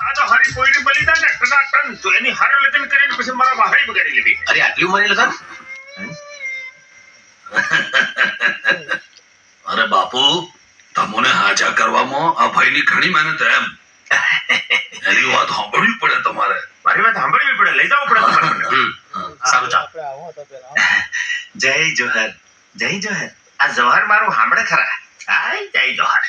આ તો હારી કોઈની બલિદાન ને ટનાટન તો એની હારે લગ્ન કરીને પછી મારા વાહડી બગાડી લેવી. અરે આટલી ઉંમરે લગન? અરે બાપુ, તમને હાજા કરવામાં આ ભાઈની ઘણી મહેનત એમ. એની વાત સાંભળવી પડે તમારે. મારી વાત સાંભળવી પડે, લઈ જવું પડે તમારે મને. સારું ચાલ. જય જોહર, જય જોહર. આ જોહર મારું સાંભળે ખરા? હાય જય જોહર.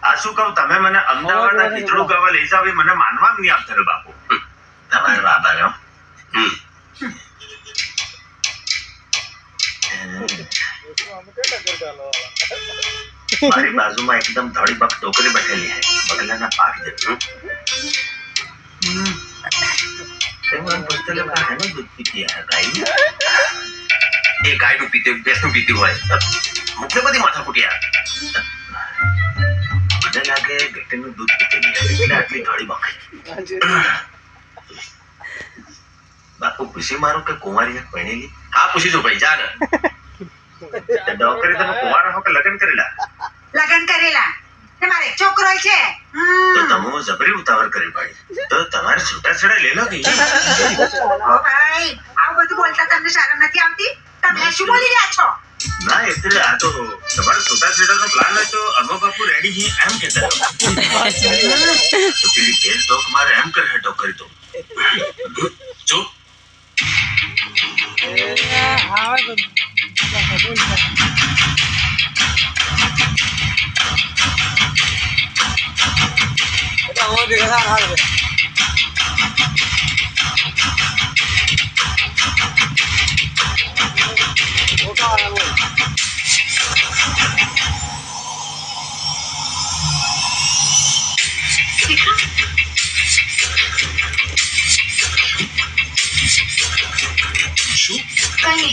આ શું કહું, તમે મને અમદાવાદના ગીતડું ગાવા લઈ જાવ એ મને માનવા જ નહીં આવતા રે બાપુ. તમારા બાબા રહ્યો. મારી બાજુમાં એકદમ ધડી બક ટોકરી બેઠેલી है, બગલાના પાક જેટલું. તેમાં પોસ્તલે પાસે ને દૂધ પીતી है ગાય. એ ગાયનું પીતે ભેંસનું પીતી હોય મુખ્ય બધી માથા ફૂટ્યા. મને લાગે ગટરનું દૂધ પીતેલી है એટલે આટલી ધડી બક. બાપુ પૂછી મારું કે કુંવારી એક પહેણેલી? હા પૂછી જો ભાઈ જા ને. ડોકરી તમે કુંવારા હો કે લગ્ન કરેલા? લગન કરેલા ને મારે એક છોકરો છે. તો તમે જબરી ઉતાવળ કરી પાડી. તો તમારે છૂટાછેડા લઈ લો કે ઓ ભાઈ, આવું બધું બોલતા તમને શરમ નથી આવતી? તમે શું બોલી રહ્યા છો? ના એટલે આ તો તમારે છૂટાછેડાનો પ્લાન હોય તો અમો બાપુ રેડી છે એમ કહેતા રહો. તો પેલી બેન તો મારે એમ કરે ટોકરી તો જો શું કઈ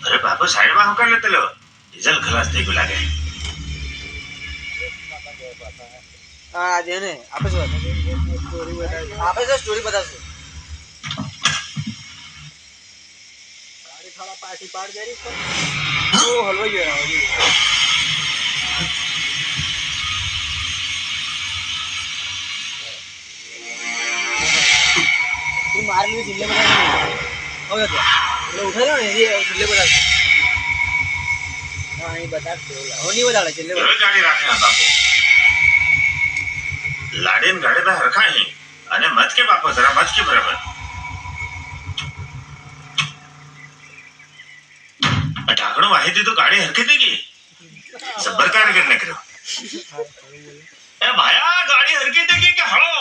અરે બાપુ સાઈડમાં હું કરી લેતો લો. ડીઝલ ખલાસ થઈ ગયું લાગે. હવે ગાડી રાખે આ બાપુ. લાડે ને ગાડે તો હરખા હી. અને મત કે બાપુ જરા મત કે બરાબર. ઢાંકણું વાહી દીધું ગાડી હરખી થઈ ગઈ. જબ્બર કારીગર ને કર્યો. એ ભાયા ગાડી હરખી થઈ ગઈ કે હળો?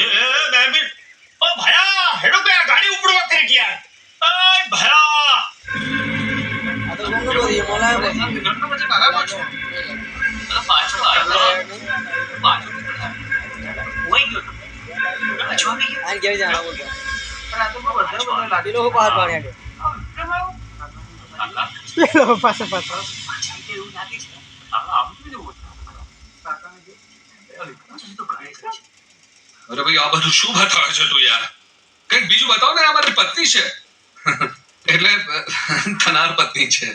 એ બે મિનિટ. ઓ ભાયા હેડો કે ગાડી ઉપડવા થઈ ગયા. એ ભાયા અરે ભાઈ આ બધું શું બતાવે છે તું યાર? કંઈક બીજું બતાવ ને. આ મારી પત્ની છે. એટલે થનાર પત્ની છે.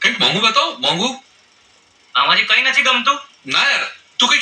કંઈક મોંઘું બતાવ. મોંઘું આમાંથી કઈ નથી ગમતું. ના યાર